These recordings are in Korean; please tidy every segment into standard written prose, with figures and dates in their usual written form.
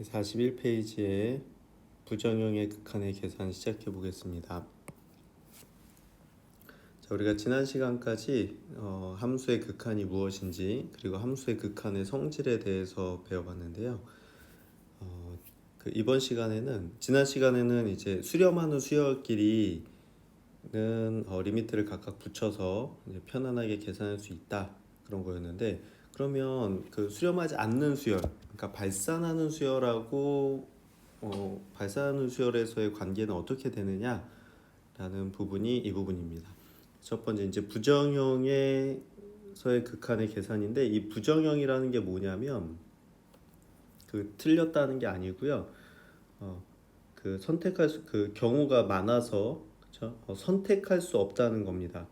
41페이지에 부정형의 극한의 계산 시작해 보겠습니다. 자, 우리가 지난 시간까지 함수의 극한이 무엇인지 그리고 함수의 극한의 성질에 대해서 배워봤는데요. 이번 시간에는 지난 시간에는 이제 수렴하는 수열끼리는 리미트를 각각 붙여서 이제 편안하게 계산할 수 있다 그런 거였는데, 그러면 그 수렴하지 않는 수열, 그러니까 발산하는 수열하고 발산하는 수열에서의 관계는 어떻게 되느냐라는 부분이 이 부분입니다. 첫 번째 이제 부정형에서의 극한의 계산인데, 이 부정형이라는 게 뭐냐면 그 틀렸다는 게 아니고요. 그 선택할 수, 그 경우가 많아서 그렇죠? 선택할 수 없다는 겁니다.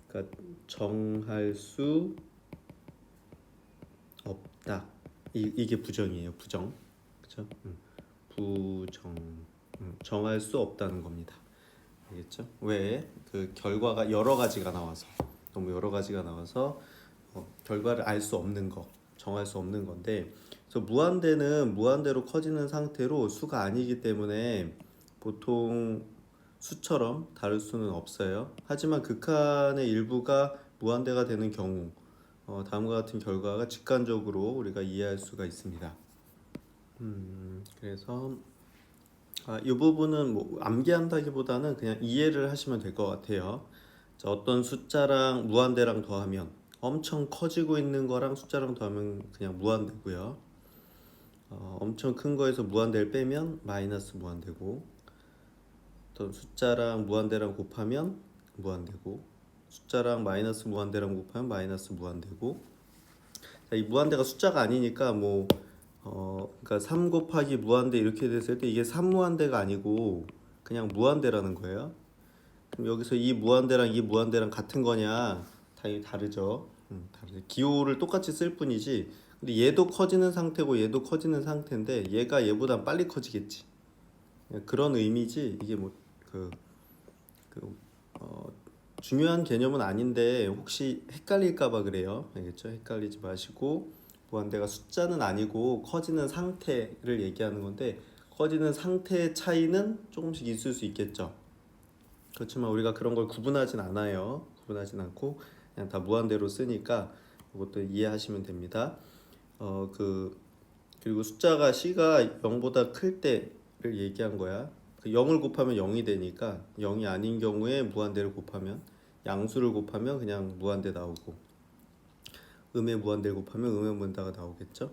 그러니까 정할 수 없다. 이게 부정이에요. 부정. 그렇죠? 부정. 정할 수 없다는 겁니다. 알겠죠? 왜? 그 결과가 여러 가지가 나와서, 너무 여러 가지가 나와서 결과를 알 수 없는 거, 정할 수 없는 건데, 그래서 무한대는 무한대로 커지는 상태로 수가 아니기 때문에 보통 수처럼 다룰 수는 없어요. 하지만 극한의 일부가 무한대가 되는 경우, 다음과 같은 결과가 직관적으로 우리가 이해할 수가 있습니다. 그래서 이 부분은 뭐 암기한다기보다는 그냥 이해를 하시면 될 것 같아요. 자, 어떤 숫자랑 무한대랑 더하면 엄청 커지고 있는 거랑 숫자랑 더하면 그냥 무한대고요. 엄청 큰 거에서 무한대를 빼면 마이너스 무한대고, 어떤 숫자랑 무한대랑 곱하면 무한대고, 숫자랑 마이너스 무한대랑 곱하면 마이너스 무한대고. 자, 이 무한대가 숫자가 아니니까 그러니까 3 곱하기 무한대 이렇게 됐을 때 이게 3무한대가 아니고 그냥 무한대라는 거예요. 그럼 여기서 이 무한대랑 이 무한대랑 같은 거냐? 당연히 다르죠. 다르죠. 기호를 똑같이 쓸 뿐이지. 근데 얘도 커지는 상태고 얘도 커지는 상태인데 얘가 얘보다 빨리 커지겠지. 그런 의미지. 이게 그, 어, 중요한 개념은 아닌데 혹시 헷갈릴까봐 그래요. 알겠죠? 헷갈리지 마시고, 무한대가 숫자는 아니고 커지는 상태를 얘기하는 건데, 커지는 상태의 차이는 조금씩 있을 수 있겠죠. 그렇지만 우리가 그런 걸 구분하진 않아요. 구분하진 않고 그냥 다 무한대로 쓰니까 이것도 이해하시면 됩니다. 그리고 숫자가 C가 0보다 클 때를 얘기한 거야. 그 0을 곱하면 0이 되니까 0이 아닌 경우에 무한대를 곱하면, 양수를 곱하면 그냥 무한대 나오고, 음의 무한대를 곱하면 음의 무한대가 나오겠죠.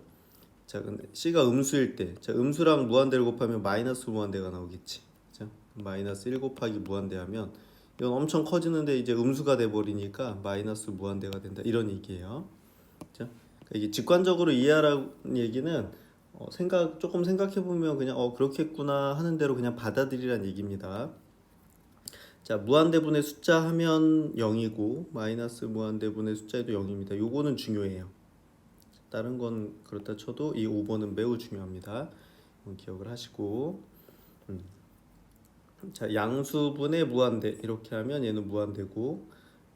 자, 근데 C가 음수일 때, 자, 음수랑 무한대를 곱하면 마이너스 무한대가 나오겠지. 그죠? 마이너스 1 곱하기 무한대 하면 이건 엄청 커지는데 이제 음수가 돼 버리니까 마이너스 무한대가 된다. 이런 얘기예요. 그죠? 그러니까 이게 직관적으로 이해하라는 얘기는 조금 생각해 보면 그냥 그렇겠구나 하는 대로 그냥 받아들이란 얘기입니다. 자, 무한대분의 숫자 하면 0이고 마이너스 무한대분의 숫자에도 0입니다. 요거는 중요해요. 다른 건 그렇다 쳐도 이 5번은 매우 중요합니다. 기억을 하시고, 자, 양수분의 무한대 이렇게 하면 얘는 무한대고,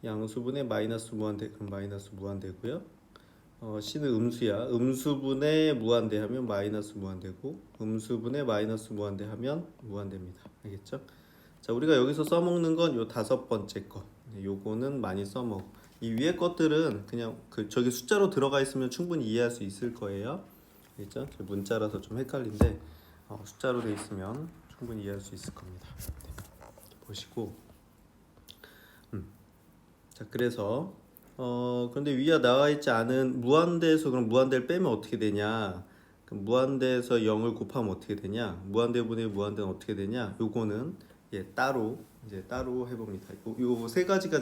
양수분의 마이너스 무한대 그럼 마이너스 무한대고요. C는 음수야. 음수분의 무한대 하면 마이너스 무한대고, 음수분의 마이너스 무한대 하면 무한대입니다. 알겠죠? 자, 우리가 여기서 써먹는 건 요 5번째 거. 요거는 많이 써먹고, 이 위에 것들은 그냥 저기 숫자로 들어가 있으면 충분히 이해할 수 있을 거예요. 알겠죠? 문자라서 좀 헷갈린데 숫자로 돼 있으면 충분히 이해할 수 있을 겁니다. 보시고, 자, 그래서 근데 위에 나와 있지 않은 무한대에서 그럼 무한대를 빼면 어떻게 되냐? 그럼 무한대에서 0을 곱하면 어떻게 되냐? 무한대분의 무한대는 어떻게 되냐? 요거는 따로 이제 따로 해봅니다. 요 세 가지가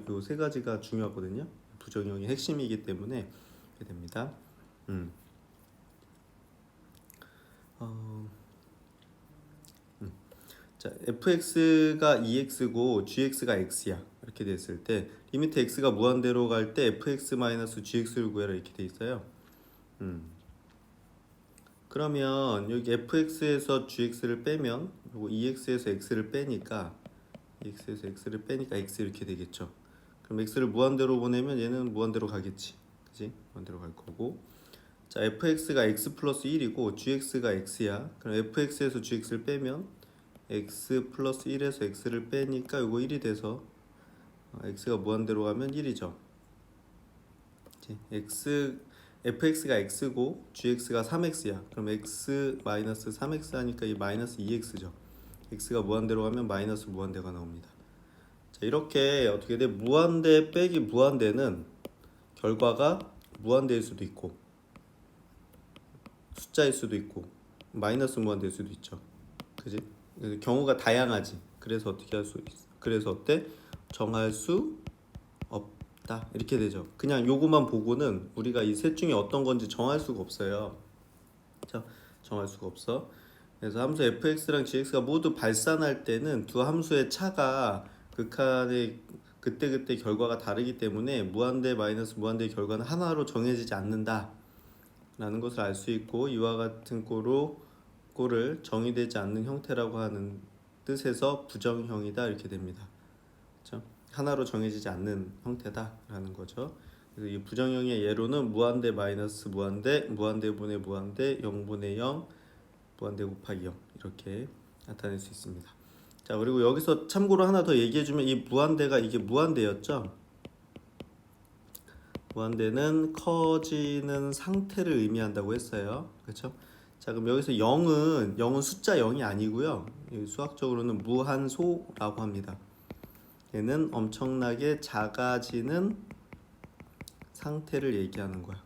요 세 가지가 중요하거든요. 부정형의 핵심이기 때문에 이렇게 됩니다. 어, 자, fx가 2x고 gx가 x야. 이렇게 됐을 때 리미트 x가 무한대로 갈 때 fx-gx를 구해라 이렇게 돼 있어요. 그러면 여기 fx에서 gx를 빼면, 그리고 2x에서 x를 빼니까, x 이렇게 되겠죠. 그럼 x를 무한대로 보내면 얘는 무한대로 가겠지. 그지? 무한대로 갈 거고. 자, fx가 x 플러스 1이고 gx가 x야. 그럼 fx에서 gx를 빼면 x 플러스 1에서 x를 빼니까 이거 1이 돼서 x가 무한대로 가면 1이죠. fx가 x고 gx가 3x야. 그럼 x 마이너스 3x 하니까 이 마이너스 2x죠. x가 무한대로 가면 마이너스 무한대가 나옵니다. 자, 이렇게 어떻게 돼? 무한대 빼기 무한대는 결과가 무한대일 수도 있고 숫자일 수도 있고 마이너스 무한대일 수도 있죠. 그지? 그래서 경우가 다양하지. 그래서 어떻게 할 수 있어? 그래서 어때? 정할 수 없다. 이렇게 되죠. 그냥 요거만 보고는 우리가 이 셋 중에 어떤 건지 정할 수가 없어요. 자, 정할 수가 없어. 그래서 함수 fx랑 gx가 모두 발산할 때는 두 함수의 차가 극한의 그때그때 결과가 다르기 때문에 무한대 마이너스 무한대의 결과는 하나로 정해지지 않는다 라는 것을 알 수 있고, 이와 같은 꼴을 정의되지 않는 형태라고 하는 뜻에서 부정형이다 이렇게 됩니다. 그렇죠? 하나로 정해지지 않는 형태다 라는 거죠. 그래서 이 부정형의 예로는 무한대 마이너스 무한대, 무한대분의 무한대, 0분의 0, 무한대 곱하기 0 이렇게 나타낼 수 있습니다. 자, 그리고 여기서 참고로 하나 더 얘기해주면, 이 무한대가 이게 무한대였죠. 무한대는 커지는 상태를 의미한다고 했어요. 그렇죠? 자, 그럼 여기서 0은 숫자 0이 아니고요. 수학적으로는 무한소라고 합니다. 얘는 엄청나게 작아지는 상태를 얘기하는 거야.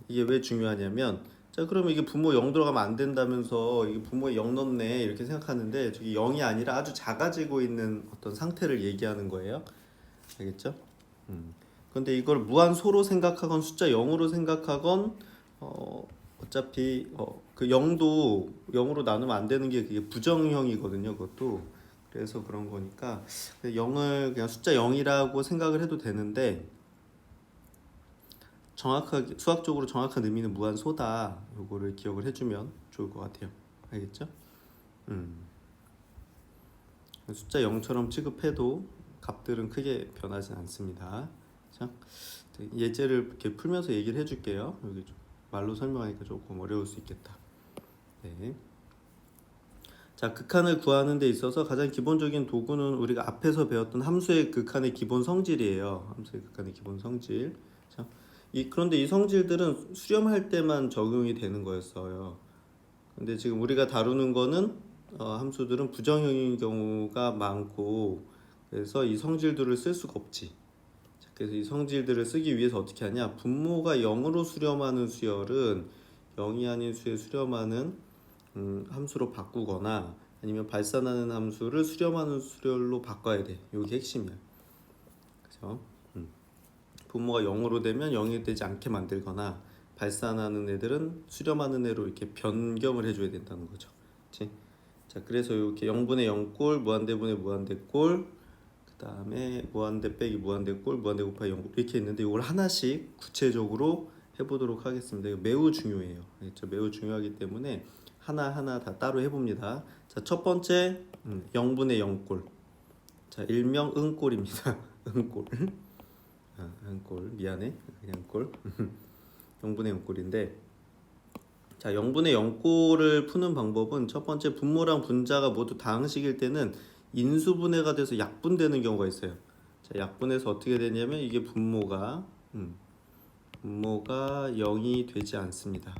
이게 왜 중요하냐면, 자, 그러면 이게 부모 0 들어가면 안 된다면서 이게 부모에 0 넣네 이렇게 생각하는데, 저기 0이 아니라 아주 작아지고 있는 어떤 상태를 얘기하는 거예요. 알겠죠? 근데 이걸 무한소로 생각하건 숫자 0으로 생각하건 어차피 그 0도 0으로 나누면 안 되는 게 그게 부정형이거든요. 그것도. 그래서 그런 거니까 0을 그냥 숫자 0이라고 생각을 해도 되는데, 정확하게 수학적으로 정확한 의미는 무한소다. 요거를 기억을 해주면 좋을 것 같아요. 알겠죠? 숫자 0처럼 취급해도 값들은 크게 변하지 않습니다. 자, 예제를 이렇게 풀면서 얘기를 해줄게요. 여기 좀 말로 설명하니까 조금 어려울 수 있겠다. 네. 자, 극한을 구하는 데 있어서 가장 기본적인 도구는 우리가 앞에서 배웠던 함수의 극한의 기본 성질이에요. 함수의 극한의 기본 성질. 자, 그런데 이 성질들은 수렴할 때만 적용이 되는 거였어요. 근데 지금 우리가 다루는 거는 함수들은 부정형인 경우가 많고, 그래서 이 성질들을 쓸 수가 없지. 그래서 이 성질들을 쓰기 위해서 어떻게 하냐? 분모가 0으로 수렴하는 수열은 0이 아닌 수에 수렴하는 함수로 바꾸거나, 아니면 발산하는 함수를 수렴하는 수열로 바꿔야 돼. 이게 핵심이야. 그죠? 분모가 0으로 되면 0이 되지 않게 만들거나, 발산하는 애들은 수렴하는 애로 이렇게 변경을 해줘야 된다는 거죠. 그치? 자, 그래서 이렇게 0분의 0꼴, 무한대분의 무한대꼴, 그 다음에 무한대 빼기 무한대꼴, 무한대 곱하기 0 이렇게 있는데, 이걸 하나씩 구체적으로 해보도록 하겠습니다. 이거 매우 중요해요. 그렇죠? 매우 중요하기 때문에 하나하나 다 따로 해봅니다. 자, 첫 번째 0분의 0꼴. 자, 일명 응꼴입니다. 응꼴. 응꼴 미안해. 그냥 꼴. 0분의 0꼴인데, 자, 0분의 0꼴을 푸는 방법은 첫 번째, 분모랑 분자가 모두 다항식일 때는 인수분해가 돼서 약분되는 경우가 있어요. 자, 약분해서 어떻게 되냐면 이게 분모가 0이 되지 않습니다.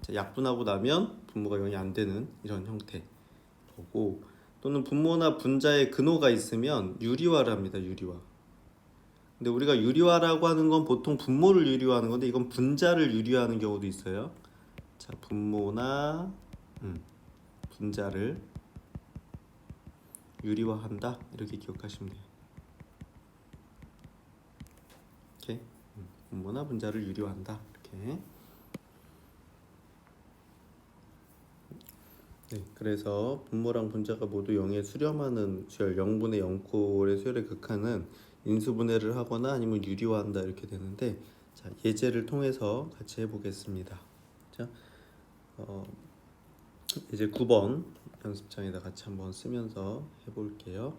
자, 약분하고 나면 분모가 0이 안 되는 이런 형태고, 또는 분모나 분자의 근호가 있으면 유리화를 합니다. 유리화. 근데 우리가 유리화라고 하는 건 보통 분모를 유리화하는 건데, 이건 분자를 유리화하는 경우도 있어요. 자, 분모나 분자를 유리화한다 이렇게 기억하시면 돼요. 이렇게 분모나 분자를 유리화한다 이렇게. 네, 그래서 분모랑 분자가 모두 0에 수렴하는 수열, 0분의 0꼴의 수열의 극한은 인수분해를 하거나 아니면 유리화한다 이렇게 되는데, 자, 예제를 통해서 같이 해보겠습니다. 자, 이제 9번 연습장에다 같이 한번 쓰면서 해볼게요.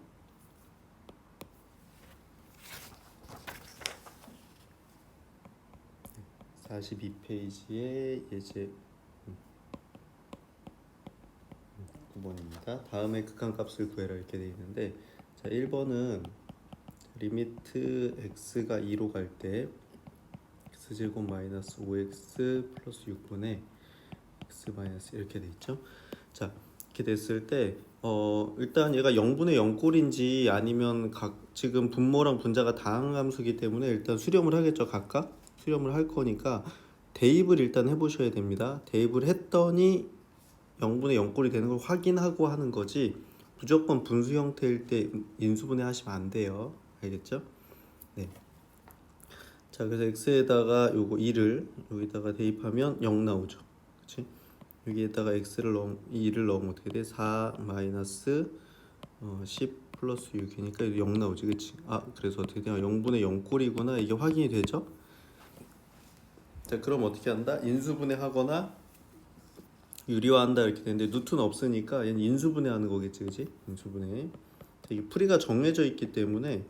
42페이지에 예제 9번입니다. 다음에 극한값을 구해라 이렇게 되어 있는데, 자 1번은 리미트 x가 2로 갈 때 x제곱 마이너스 5x 플러스 6분의 x 마이너스 이렇게 돼 있죠. 자 이렇게 됐을 때 일단 얘가 0분의 0꼴인지 아니면 지금 분모랑 분자가 다항함수기 때문에 일단 수렴을 하겠죠. 각각 수렴을 할 거니까 대입을 일단 해보셔야 됩니다. 대입을 했더니 0분의 0꼴이 되는 걸 확인하고 하는 거지, 무조건 분수 형태일 때 인수분해 하시면 안 돼요. 알겠죠? 네. 자 그래서 x에다가 요거 2를 여기다가 대입하면 0 나오죠. 그렇지? 여기에다가 x를 2를 넣으면 어떻게 돼? 4 마이너스 10 플러스 6이니까 0 나오지. 그치? 그래서 어떻게 돼요? 0분의 0꼴이구나 이게 확인이 되죠? 자 그럼 어떻게 한다? 인수분해 하거나 유리화한다 이렇게 되는데, 루트는 없으니까 얘는 인수분해 하는 거겠지. 그치? 인수분해. 이게 풀이가 정해져 있기 때문에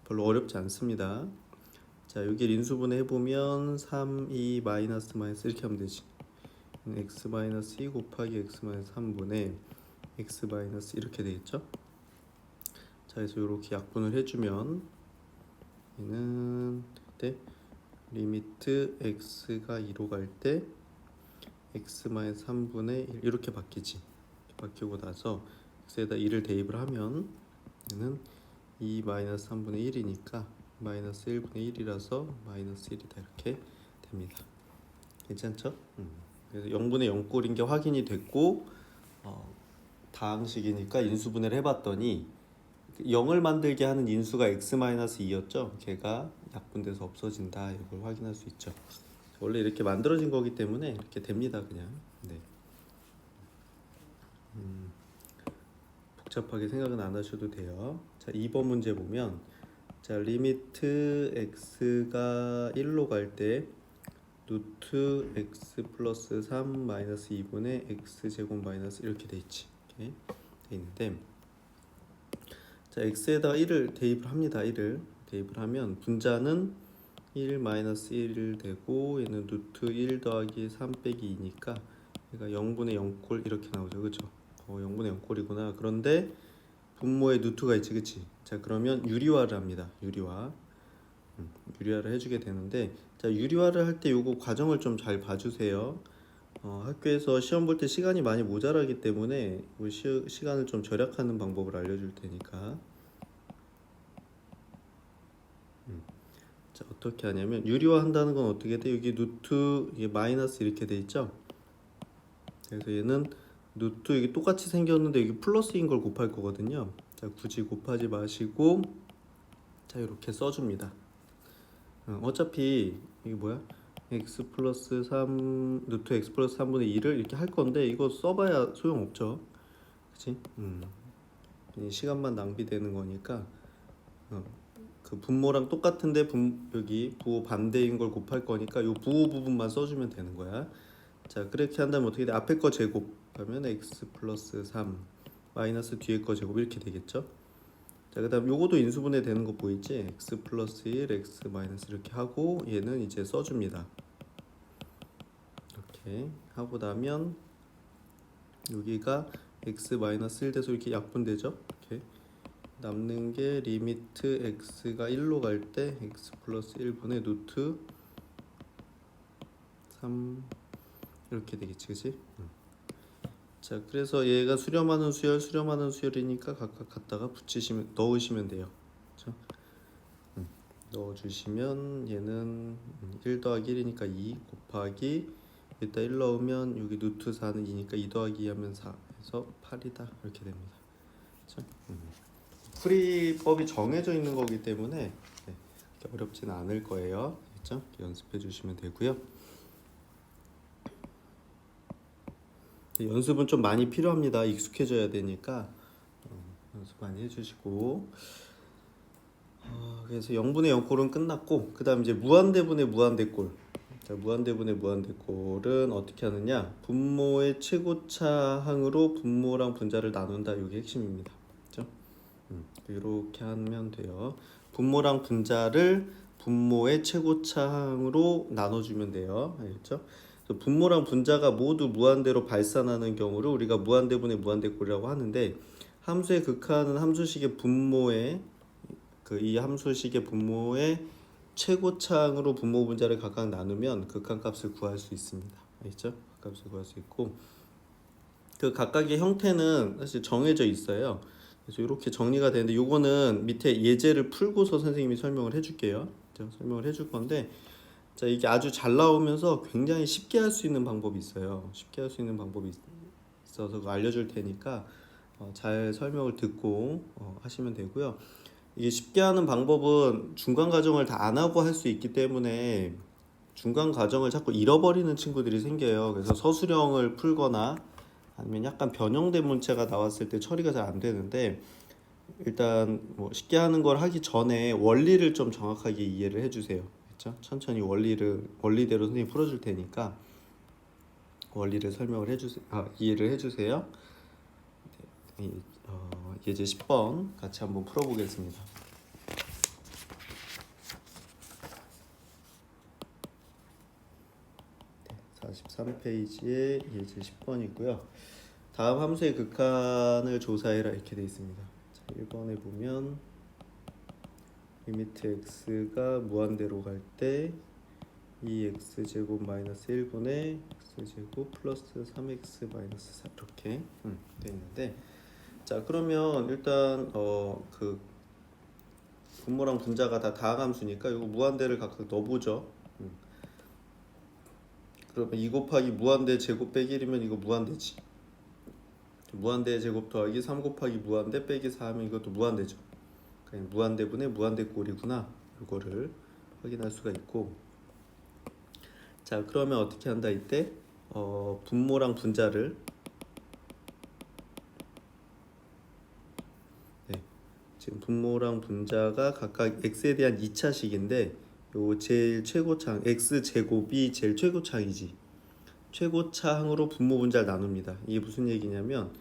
별로 어렵지 않습니다. 자 여기 인수분해 해보면 3, 2, 마이너스 이렇게 하면 되지. x 마이너스 2 곱하기 x 마이너스 3분의 x 마이너스 이렇게 되겠죠. 자 그래서 이렇게 약분을 해주면 얘는 그때 리미트 x가 2로 갈 때 x 마이너스 3분의 1 이렇게 바뀌지. 바뀌고 나서 x에다 2를 대입을 하면 얘는 2 마이너스 3분의 1이니까 마이너스 1분의 1이라서 마이너스 1이다 이렇게 됩니다. 괜찮죠? 그래서 0분의 0꼴인 게 확인이 됐고 다항식이니까 인수분해를 해봤더니 0을 만들게 하는 인수가 x-2였죠. 걔가 약분돼서 없어진다. 이걸 확인할 수 있죠. 원래 이렇게 만들어진 거기 때문에 이렇게 됩니다. 그냥. 네. 복잡하게 생각은 안 하셔도 돼요. 자 2번 문제 보면, 자 리미트 x가 1로 갈 때 루트 x 플러스 3 마이너스 2분의 x 제곱 마이너스 이렇게 돼 있지. 이렇게 돼 있는데, 자 x에다가 1을 대입을 합니다. 1을 대입을 하면 분자는 1 마이너스 1 되고 얘는 루트 1 더하기 3 빼기 2니까 얘가 0분의 0꼴 이렇게 나오죠. 그죠? 0분의 0꼴이구나. 그런데 분모에 루트가 있지. 그치? 자 그러면 유리화를 합니다. 유리화를 해주게 되는데, 자 유리화를 할 때 요거 과정을 좀 잘 봐주세요. 학교에서 시험 볼 때 시간이 많이 모자라기 때문에 시간을 좀 절약하는 방법을 알려줄 테니까. 자 어떻게 하냐면, 유리화 한다는 건 어떻게 돼? 여기 루트 이게 마이너스 이렇게 돼 있죠. 그래서 얘는 루트 이게 똑같이 생겼는데 여기 플러스인 걸 곱할 거거든요. 자 굳이 곱하지 마시고 자 이렇게 써줍니다. 어차피 이게 뭐야? x 플러스 3 루트 x 플러스 3분의 2를 이렇게 할 건데 이거 써봐야 소용없죠. 그치? 시간만 낭비되는 거니까 그 분모랑 똑같은데 여기 부호 반대인 걸 곱할 거니까 요 부호 부분만 써주면 되는 거야. 자 그렇게 한다면 어떻게 돼? 앞에 거 제곱하면 x 플러스 3 마이너스 뒤에 거 제곱 이렇게 되겠죠. 자 그 다음 요거도 인수분해 되는 거 보이지? x 플러스 1 x 마이너스 이렇게 하고 얘는 이제 써줍니다. 이렇게 하고 나면 여기가 x 마이너스 1 돼서 이렇게 약분되죠. 이렇게 남는 게 리미트 x가 1로 갈 때 x 플러스 1분의 루트 3 이렇게 되겠지. 그치? 자 그래서 얘가 수렴하는 수열이니까 각각 갖다가 넣으시면 돼요. 그렇죠? 넣어주시면 얘는 1 더하기 1이니까 2 곱하기 여기다 1 넣으면 여기 루트 4는 2니까 2 더하기 2 하면 4 해서 8이다 이렇게 됩니다. 그렇죠? 풀이법이 정해져 있는 거기 때문에 어렵지는 않을 거예요. 그렇죠? 연습해 주시면 되고요. 연습은 좀 많이 필요합니다. 익숙해져야 되니까 연습 많이 해주시고, 그래서 0분의 0꼴은 끝났고, 그 다음 이제 무한대분의 무한대꼴. 자, 무한대분의 무한대꼴은 어떻게 하느냐? 분모의 최고차항으로 분모랑 분자를 나눈다. 이게 핵심입니다. 그렇죠? 이렇게 하면 돼요. 분모랑 분자를 분모의 최고차항으로 나눠주면 돼요. 알겠죠? 그래서 분모랑 분자가 모두 무한대로 발산하는 경우를 우리가 무한대분의 무한대꼴이라고 하는데, 함수의 극한은 함수식의 분모의 이 함수식의 분모의 최고차항으로 분모 분자를 각각 나누면 극한값을 구할 수 있습니다. 알겠죠? 값을 구할 수 있고, 그 각각의 형태는 사실 정해져 있어요. 그래서 이렇게 정리가 되는데, 요거는 밑에 예제를 풀고서 선생님이 설명을 해줄게요. 제가 설명을 해줄 건데, 자, 이게 아주 잘 나오면서 굉장히 쉽게 할 수 있는 방법이 있어요. 쉽게 할 수 있는 방법이 있어서 그거 알려줄 테니까 잘 설명을 듣고 하시면 되고요. 이게 쉽게 하는 방법은 중간 과정을 다 안 하고 할 수 있기 때문에 중간 과정을 자꾸 잃어버리는 친구들이 생겨요. 그래서 서술형을 풀거나 아니면 약간 변형된 문체가 나왔을 때 처리가 잘 안 되는데, 일단 뭐 쉽게 하는 걸 하기 전에 원리를 좀 정확하게 이해를 해주세요. 그렇죠? 천천히 원리대로 선생님이 풀어줄 테니까 원리를 설명을 해주세요. 이해를 해주세요. 네, 예제 10번 같이 한번 풀어보겠습니다. 43페이지에 예제 10번이고요. 다음 함수의 극한을 조사해라 이렇게 되어 있습니다. 자, 1번에 보면 리미트 x가 무한대로 갈 때 2x제곱 마이너스 1분의 x제곱 플러스 3x 마이너스 4 이렇게 되어 있는데, 자 그러면 일단 그 분모랑 분자가 다 다항함수니까 이거 무한대를 각각 넣어보죠. 그러면 2 곱하기 무한대 제곱 빼기 1이면 이거 무한대지. 무한대 제곱 더하기 3 곱하기 무한대 빼기 4 하면 이것도 무한대죠. 그러니까 무한대분의 무한대꼴이구나. 이거를 확인할 수가 있고, 자 그러면 어떻게 한다 이때 분모랑 분자를 지금 분모랑 분자가 각각 x에 대한 2차식인데 요 제일 최고차항 x제곱이 제일 최고차항이지. 최고차항으로 분모 분자를 나눕니다. 이게 무슨 얘기냐면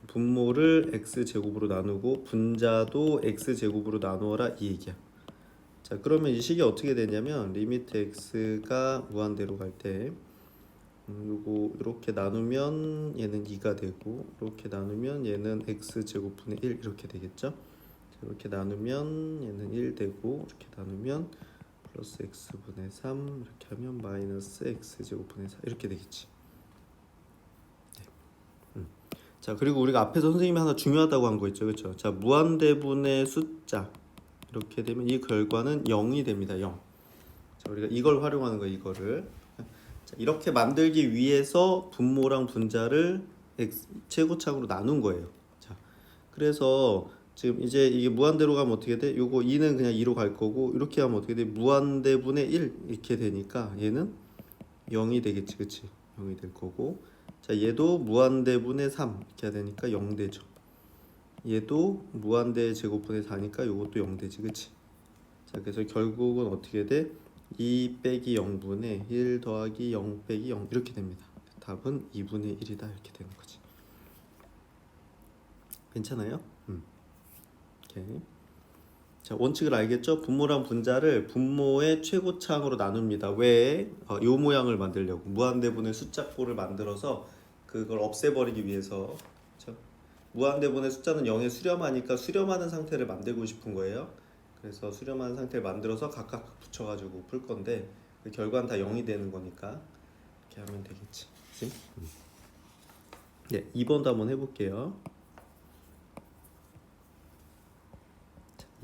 분모를 x제곱으로 나누고 분자도 x제곱으로 나누어라 이 얘기야. 자 그러면 이 식이 어떻게 되냐면 리미트 x가 무한대로 갈 때 요거 이렇게 나누면 얘는 2가 되고, 이렇게 나누면 얘는 x제곱분의 1 이렇게 되겠죠. 이렇게 나누면 얘는 1 되고, 이렇게 나누면 플러스 x분의 3 이렇게 하면 마이너스 x제곱분의 4 이렇게 되겠지. 자 그리고 우리가 앞에서 선생님이 하나 중요하다고 한 거 있죠, 그렇죠? 자 무한대분의 숫자 이렇게 되면 이 결과는 0이 됩니다. 0. 자 우리가 이걸 활용하는 거예요. 이거를 자, 이렇게 만들기 위해서 분모랑 분자를 최고차항으로 나눈 거예요. 자 그래서 지금 이제 이게 무한대로 가면 어떻게 돼? 요거 2는 그냥 2로 갈 거고, 이렇게 하면 어떻게 돼? 무한대분의 1 이렇게 되니까 얘는 0이 되겠지, 그치? 0이 될 거고, 자 얘도 무한대분의 3 이렇게 해야 되니까 0 되죠. 얘도 무한대 제곱분의 4니까 요것도 0 되지, 그치? 자 그래서 결국은 어떻게 돼? 2 빼기 0분의 1 더하기 0 빼기 0 이렇게 됩니다. 답은 2분의 1이다 이렇게 되는 거지. 괜찮아요? 오케이. 자 원칙을 알겠죠? 분모랑 분자를 분모의 최고차항으로 나눕니다. 왜? 요 모양을 만들려고 무한대분의 숫자꼴을 만들어서 그걸 없애버리기 위해서. 그렇죠? 무한대분의 숫자는 0에 수렴하니까 수렴하는 상태를 만들고 싶은 거예요. 그래서 수렴하는 상태를 만들어서 각각 붙여가지고 풀 건데 그 결과는 다 0이 되는 거니까 이렇게 하면 되겠지. 그치? 네, 2번도 한번 해볼게요.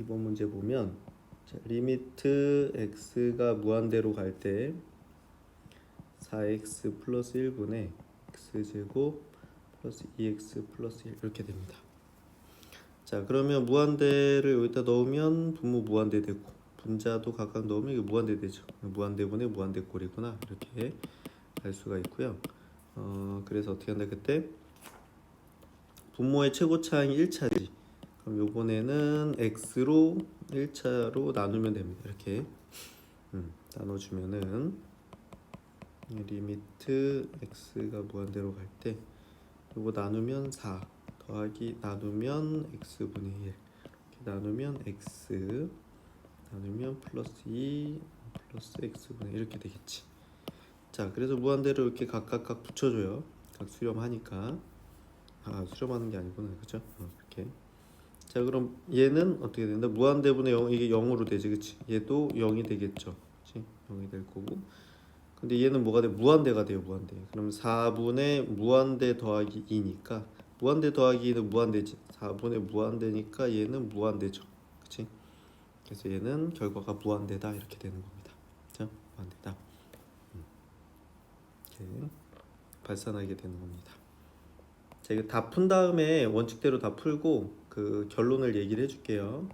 2번 문제 보면 자, 리미트 x가 무한대로 갈 때 4x 플러스 1분의 x제곱 플러스 2x 플러스 1 이렇게 됩니다. 자 그러면 무한대를 여기다 넣으면 분모 무한대 되고 분자도 각각 넣으면 이게 무한대 되죠. 무한대분의 무한대꼴이구나 이렇게 알 수가 있고요. 그래서 어떻게 한다 그때 분모의 최고차항이 1차지. 그럼 요번에는 x로 1차로 나누면 됩니다. 이렇게 나눠주면은 리미트 x가 무한대로 갈 때 요거 나누면 4 더하기 나누면 x분의 1 이렇게 나누면 x 나누면 플러스 2 플러스 x분의 이렇게 되겠지. 자, 그래서 무한대로 이렇게 각각 붙여줘요. 각 수렴하니까. 수렴하는 게 아니구나, 그죠? 이렇게. 자, 그럼 얘는 어떻게 된다? 무한대분의 0, 이게 0으로 되지, 그치? 얘도 0이 되겠죠, 그치? 0이 될 거고. 근데 얘는 뭐가 돼? 무한대가 돼요, 무한대. 그럼 4분의 무한대 더하기 2니까 무한대 더하기 2는 무한대지. 4분의 무한대니까 얘는 무한대죠, 그치? 그래서 얘는 결과가 무한대다 이렇게 되는 겁니다. 자, 무한대다. 이렇게 발산하게 되는 겁니다. 자, 이거 다 푼 다음에 원칙대로 다 풀고 그 결론을 얘기를 해줄게요.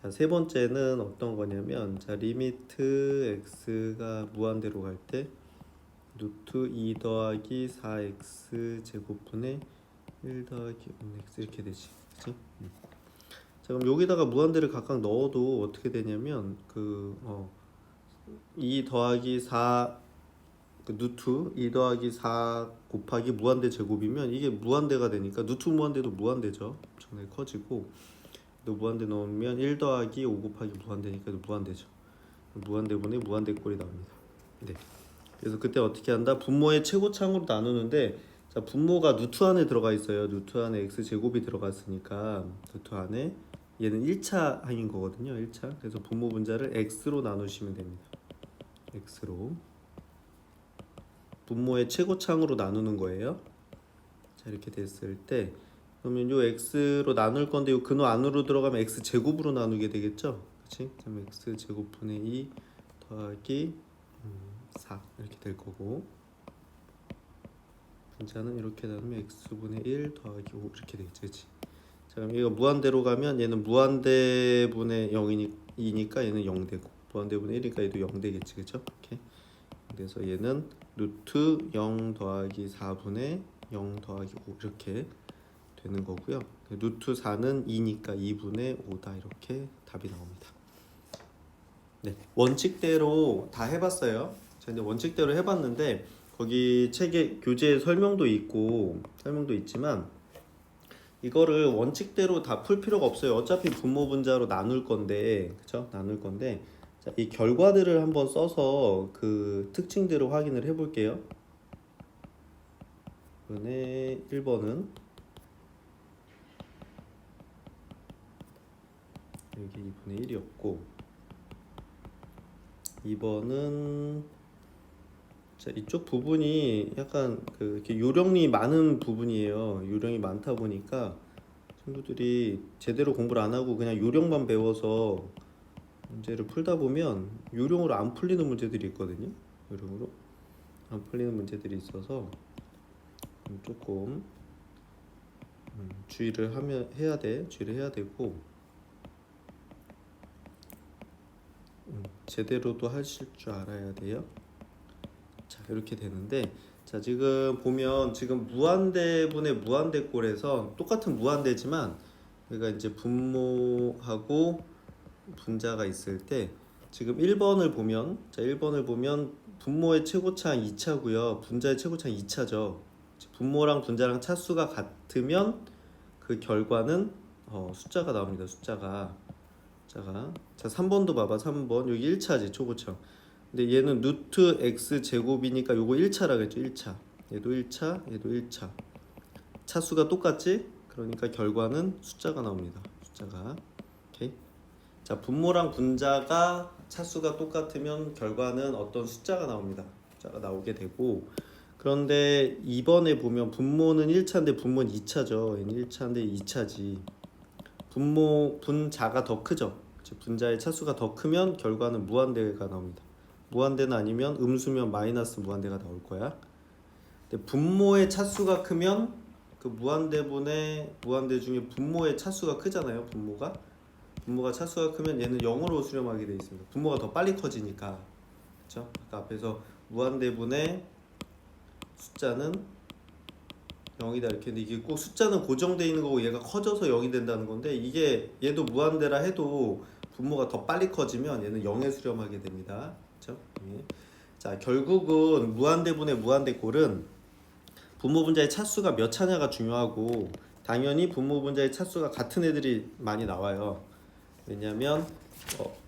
자, 세 번째는 어떤 거냐면, 자, 리미트 x가 무한대로 갈 때 루트 2 더하기 4x 제곱분의 1 더하기 5x 이렇게 되지, 그치? 자, 그럼 여기다가 무한대를 각각 넣어도 어떻게 되냐면 2 더하기 4 누트 2 더하기 4 곱하기 무한대 제곱이면 이게 무한대가 되니까 누트 무한대도 무한대죠. 엄청나게 커지고 또 무한대 넣으면 1 더하기 5 곱하기 무한대니까 무한대죠. 무한대분의 무한대꼴이 나옵니다. 네. 그래서 그때 어떻게 한다? 분모의 최고창으로 나누는데, 자, 분모가 루트 안에 들어가 있어요. 루트 안에 x 제곱이 들어갔으니까 루트 안에 얘는 1차 항인 거거든요. 1차. 그래서 분모 분자를 x로 나누시면 됩니다. x로. 분모의 최고창으로 나누는 거예요. 자, 이렇게 됐을 때 그러면 요 x로 나눌 건데 요 근호 안으로 들어가면 x 제곱으로 나누게 되겠죠. 그렇지? 그럼 x 제곱분의 2 더하기 4 이렇게 될 거고, 분자는 이렇게 나누면 x분의 1 더하기 5 이렇게 되겠지. 그치? 자, 그럼 이거 무한대로 가면 얘는 무한대분의 0이니까 얘는 0 되고, 무한대분의 1이니까 얘도 0 되겠지. 그쵸? 이렇게. 그래서 얘는 루트 0 더하기 4분의 0 더하기 5 이렇게 되는 거고요. 루트 4는 2니까 2분의 5다 이렇게 답이 나옵니다. 네, 원칙대로 다 해봤어요. 근데 원칙대로 해봤는데 거기 책에 교재 설명도 있지만 이거를 원칙대로 다 풀 필요가 없어요. 어차피 분모 분자로 나눌 건데, 그쵸? 나눌 건데, 자, 이 결과들을 한번 써서 그 특징들을 확인을 해볼게요. 이번에 1번은 여기 2분의 1이었고, 2번은 자, 이쪽 부분이 약간 이렇게 요령이 많은 부분이에요. 요령이 많다 보니까 친구들이 제대로 공부를 안 하고 그냥 요령만 배워서 문제를 풀다 보면 요령으로 안 풀리는 문제들이 있거든요. 요령으로 안 풀리는 문제들이 있어서 조금 주의를 해야 되고 제대로도 하실 줄 알아야 돼요. 자, 이렇게 되는데, 자, 지금 보면 지금 무한대분의 무한대꼴에서 똑같은 무한대지만 여기가 이제 분모하고 분자가 있을 때 지금 1번을 보면, 자, 1번을 보면 분모의 최고차항 2차고요. 분자의 최고차항 2차죠. 분모랑 분자랑 차수가 같으면 그 결과는 숫자가 나옵니다. 숫자가. 자, 3번도 봐봐. 3번 여기 1차지, 초고차. 근데 얘는 루트 x 제곱이니까 요거 1차라겠죠. 1차. 얘도 1차, 얘도 1차. 차수가 똑같지? 그러니까 결과는 숫자가 나옵니다. 숫자가. 오케이. 자, 분모랑 분자가 차수가 똑같으면 결과는 어떤 숫자가 나옵니다. 숫자가 나오게 되고, 그런데 2번에 보면 분모는 1차인데 분모는 2차죠. 얘는 1차인데 2차지. 분자가 더 크죠. 분자의 차수가 더 크면 결과는 무한대가 나옵니다. 무한대는 아니면 음수면 마이너스 무한대가 나올 거야. 근데 분모의 차수가 크면 그 무한대분의 무한대 중에 분모의 차수가 크잖아요. 분모가 차수가 크면 얘는 0으로 수렴하게 돼 있습니다. 분모가 더 빨리 커지니까. 그렇죠? 아까 앞에서 무한대분의 숫자는 0이다 이렇게 했는데 이게 꼭 숫자는 고정되어 있는 거고 얘가 커져서 0이 된다는 건데, 이게 얘도 무한대라 해도 분모가 더 빨리 커지면 얘는 0에 수렴하게 됩니다. 그렇죠? 예. 자, 결국은 무한대분의 무한대꼴은 분모 분자의 차수가 몇 차냐가 중요하고, 당연히 분모 분자의 차수가 같은 애들이 많이 나와요. 왜냐면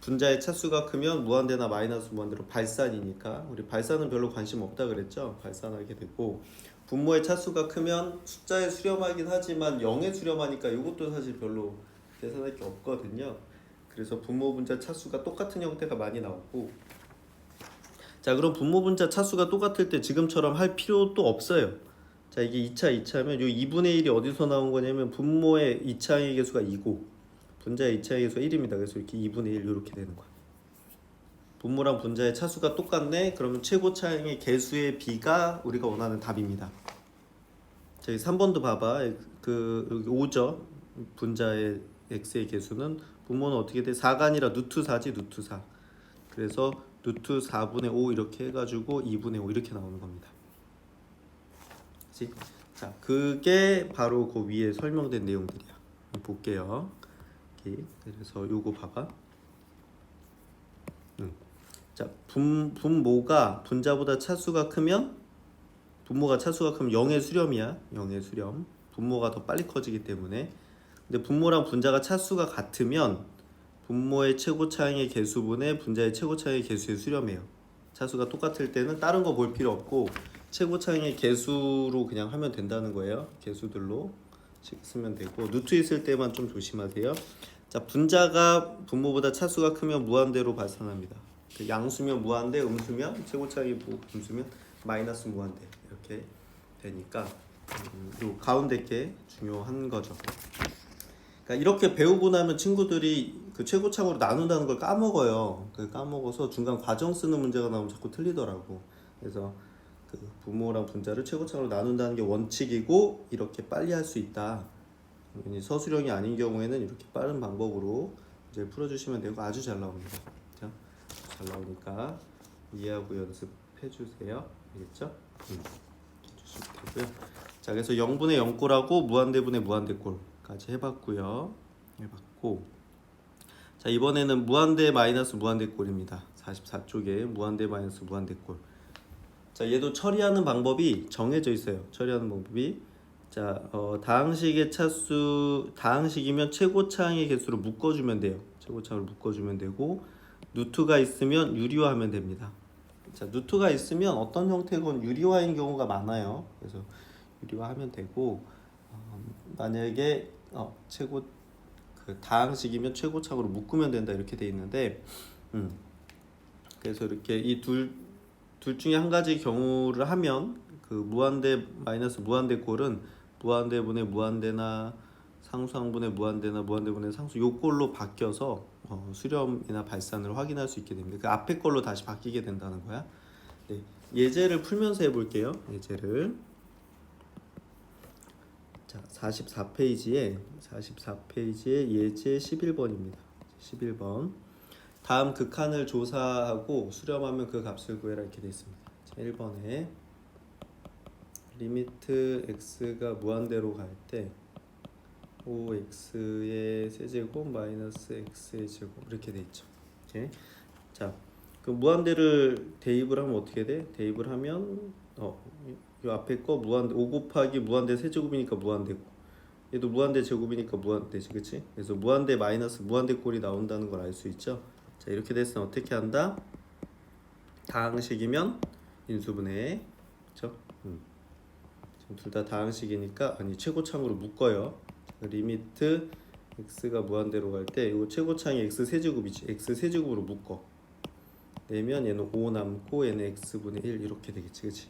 분자의 차수가 크면 무한대나 마이너스 무한대로 발산이니까 우리 발산은 별로 관심 없다 그랬죠. 발산하게 되고 분모의 차수가 크면 숫자에 수렴하긴 하지만 0에 수렴하니까 이것도 사실 별로 계산할 게 없거든요. 그래서 분모 분자 차수가 똑같은 형태가 많이 나오고 자 그럼 분모 분자 차수가 똑같을 때 지금처럼 할 필요도 없어요. 자 이게 2차 요 2분의 1이 어디서 나온 거냐면 분모의 2차의 개수가 2고 분자의 2차의 개수가 1입니다. 그래서 이렇게 2분의 1 이렇게 되는 거야. 분모랑 분자의 차수가 똑같네. 그러면 최고차항의 개수의 비가 우리가 원하는 답입니다. 저기 3번도 봐봐. 그 여기 5죠. 분자의 x의 개수는 분모는 어떻게 돼? 4가 아니라 루트 4지 루트 4. 그래서 루트 4분의 5 이렇게 해가지고 2분의 5 이렇게 나오는 겁니다. 그치? 자, 그게 바로 그 위에 설명된 내용들이야. 볼게요. 그래서 요거 봐봐. 자, 분모가 분자보다 차수가 크면 분모가 차수가 크면 0의 수렴이야. 0의 수렴. 분모가 더 빨리 커지기 때문에. 근데 분모랑 분자가 차수가 같으면 분모의 최고차항의 개수분의 분자의 최고차항의 개수의 수렴이에요. 차수가 똑같을 때는 다른 거 볼 필요 없고 최고차항의 개수로 그냥 하면 된다는 거예요. 개수들로 쓰면 되고 루트 있을 때만 좀 조심하세요. 자, 분자가 분모보다 차수가 크면 무한대로 발산합니다. 그 양수면 무한대, 음수면 최고차항이 음수면 마이너스 무한대 이렇게 되니까 요 가운데 게 중요한 거죠. 그러니까 이렇게 배우고 나면 친구들이 그 최고차항으로 나눈다는 걸 까먹어요. 그 까먹어서 중간 과정 쓰는 문제가 나오면 자꾸 틀리더라고. 그래서 그 분모랑 분자를 최고차항으로 나눈다는 게 원칙이고 이렇게 빨리 할 수 있다. 서술형이 아닌 경우에는 이렇게 빠른 방법으로 이제 풀어주시면 되고 아주 잘 나옵니다. 자, 잘 나오니까 이해하고 연습해 주세요. 알겠죠? 해주시면 되고요. 자, 그래서 0분의 0꼴하고 무한대분의 무한대꼴까지 해봤고요. 자, 이번에는 무한대 마이너스 무한대꼴입니다. 44쪽에 무한대 마이너스 무한대꼴. 자, 얘도 처리하는 방법이 정해져 있어요. 처리하는 방법이 자, 다항식의 차수 다항식이면 최고차항의 개수로 묶어주면 돼요. 최고차항으로 묶어주면 되고 루트가 있으면 유리화하면 됩니다. 자, 루트가 있으면 어떤 형태건 유리화인 경우가 많아요. 그래서 유리화하면 되고 만약에 최고 그 다항식이면 최고차항으로 묶으면 된다 이렇게 돼 있는데 그래서 이렇게 이 둘 중에 한 가지 경우를 하면 그 무한대 마이너스 무한대꼴은 무한대분의 무한대나 상수항분의 무한대나 무한대분의 상수 요 꼴로 바뀌어서 수렴이나 발산을 확인할 수 있게 됩니다. 그 앞에 걸로 다시 바뀌게 된다는 거야. 네, 예제를 풀면서 해볼게요. 예제를 자 44페이지에 예제 11번입니다. 11번 다음 극한을 조사하고 수렴하면 그 값을 구해라 이렇게 되어 있습니다. 자, 1번에 리미트 x가 무한대로 갈 때 5x의 세제곱 마이너스 x의 제곱 이렇게 돼 있죠. 오케이. 자, 그 무한대를 대입을 하면 어떻게 돼? 대입을 하면 이 앞에 거 무한대 5 곱하기 무한대 세제곱이니까 무한대고 얘도 무한대 제곱이니까 무한대지, 그치? 그래서 무한대 마이너스 무한대 꼴이 나온다는 걸 알 수 있죠. 자, 이렇게 됐으면 어떻게 한다? 다항식이면 인수분해, 그렇죠? 지금 둘 다 다항식이니까 최고차항으로 묶어요. 리미트 x가 무한대로 갈 때 이거 최고차항이 x 세제곱이지. x 세제곱으로 묶어. 내면 얘는 5 남고 얘는 x분의 1 이렇게 되겠지, 그치?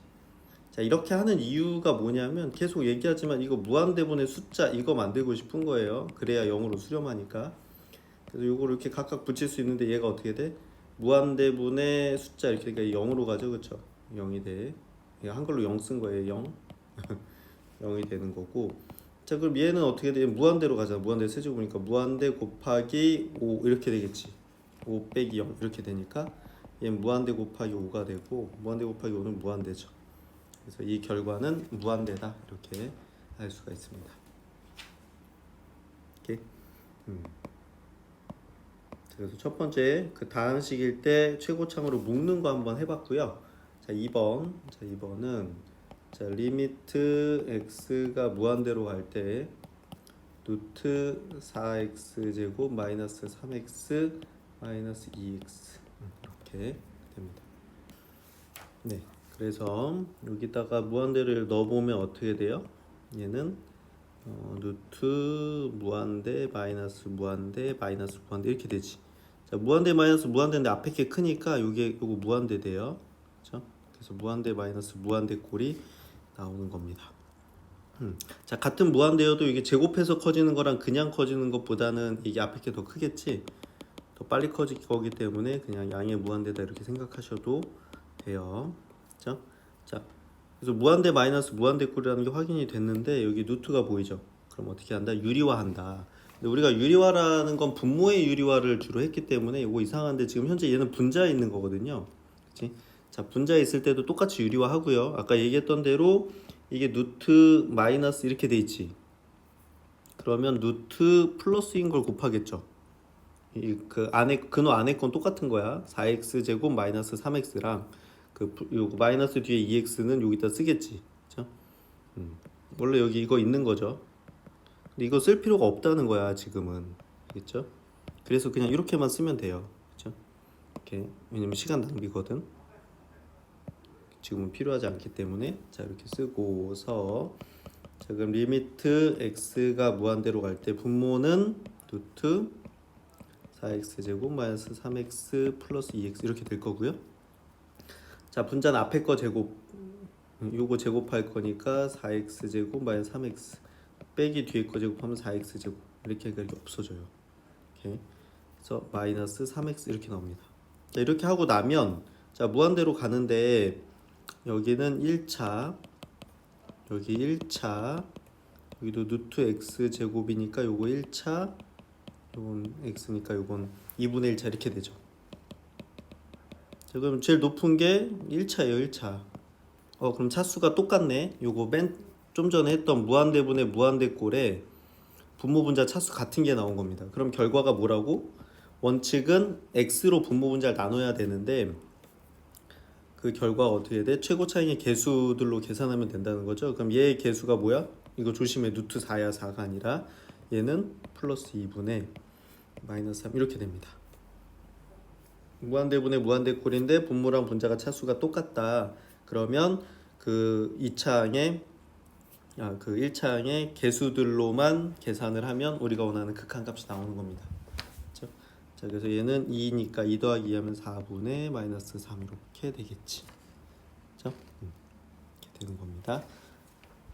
자, 이렇게 하는 이유가 뭐냐면 계속 얘기하지만 이거 무한대분의 숫자 이거 만들고 싶은 거예요. 그래야 0으로 수렴하니까. 그래서 요거를 이렇게 각각 붙일 수 있는데 얘가 어떻게 돼? 무한대분의 숫자 이렇게 그러니까 0으로 가죠, 그렇죠? 0이 돼. 한글로 0 쓴 거예요, 0. 0이 되는 거고. 자, 그럼 얘는 어떻게 돼? 무한대로 가잖아. 무한대 세제곱이니까 무한대 곱하기 5 이렇게 되겠지. 5 빼기 0 이렇게 되니까 얘는 무한대 곱하기 5가 되고 무한대 곱하기 5는 무한대죠. 그래서 이 결과는 무한대다 이렇게 알 수가 있습니다. 오케이. 그래서 첫 번째 그 다항식일 때 최고차항으로 묶는 거 한번 해봤고요. 자, 2번은 자, 리미트 x가 무한대로 갈 때 루트 4x 제곱 마이너스 3x 마이너스 2x 이렇게 됩니다. 네, 그래서 여기다가 무한대를 넣어보면 어떻게 돼요? 얘는 루트 무한대 마이너스 무한대 마이너스 무한대 이렇게 되지. 자, 무한대 마이너스 무한대인데 앞에 게 크니까 요거 무한대 돼요. 그렇죠? 그래서 무한대 마이너스 무한대 꼴이 나오는 겁니다. 자, 같은 무한대여도 이게 제곱해서 커지는 거랑 그냥 커지는 것보다는 이게 앞에 게 더 크겠지. 더 빨리 커질 거기 때문에 그냥 양의 무한대다 이렇게 생각하셔도 돼요. 그렇죠? 자, 그래서 무한대 마이너스 무한대 꼴이라는 게 확인이 됐는데 여기 루트가 보이죠? 그럼 어떻게 한다? 유리화한다. 근데 우리가 유리화라는 건 분모의 유리화를 주로 했기 때문에 이거 이상한데 지금 현재 얘는 분자에 있는 거거든요. 그렇지? 자, 분자에 있을 때도 똑같이 유리화하고요. 아까 얘기했던 대로 이게 루트 마이너스 이렇게 돼 있지. 그러면 루트 플러스인 걸 곱하겠죠. 그 안에 근호 안에 건 똑같은 거야. 4x 제곱 마이너스 3x랑 요 마이너스 뒤에 2x는 여기다 쓰겠지. 그렇죠? 원래 여기 이거 있는 거죠. 근데 이거 쓸 필요가 없다는 거야 지금은. 알겠죠? 그래서 그냥 이렇게만 쓰면 돼요. 그렇죠? 이렇게 왜냐면 시간 낭비거든. 지금은 필요하지 않기 때문에 자 이렇게 쓰고서 자 그럼 리미트 x가 무한대로 갈 때 분모는 루트 4x 제곱 마이너스 3x 플러스 2x 이렇게 될 거고요. 자 분자는 앞에 거 제곱 요거 제곱할 거니까 4x 제곱 마이너스 3x 빼기 뒤에 거 제곱하면 4x 제곱 이렇게 없어져요. 이렇게. 그래서 마이너스 3x 이렇게 나옵니다. 자 이렇게 하고 나면 자 무한대로 가는데 여기는 1차 여기 1차 여기도 루트 x 제곱이니까 요거 1차 요건 x니까 요건 2분의 1차 이렇게 되죠. 자, 그럼 제일 높은 게 1차예요 1차. 그럼 차수가 똑같네. 요거 맨 좀 전에 했던 무한대분의 무한대꼴에 분모분자 차수 같은 게 나온 겁니다. 그럼 결과가 뭐라고? 원칙은 x로 분모분자를 나눠야 되는데 그 결과가 어떻게 돼? 최고 차이의 개수들로 계산하면 된다는 거죠. 그럼 얘의 개수가 뭐야? 이거 조심해. 루트 4야 4가 아니라 얘는 플러스 2분의 마이너스 3 이렇게 됩니다. 무한대분의 무한대꼴인데 분모랑 분자가 차수가 똑같다. 그러면 그 2차항의 그 1차항의 개수들로만 계산을 하면 우리가 원하는 극한값이 나오는 겁니다. 그렇죠? 자, 그래서 얘는 2니까 2 더하기 2 하면 4분의 마이너스 3 이렇게 되겠지. 그렇죠? 이렇게 되는 겁니다.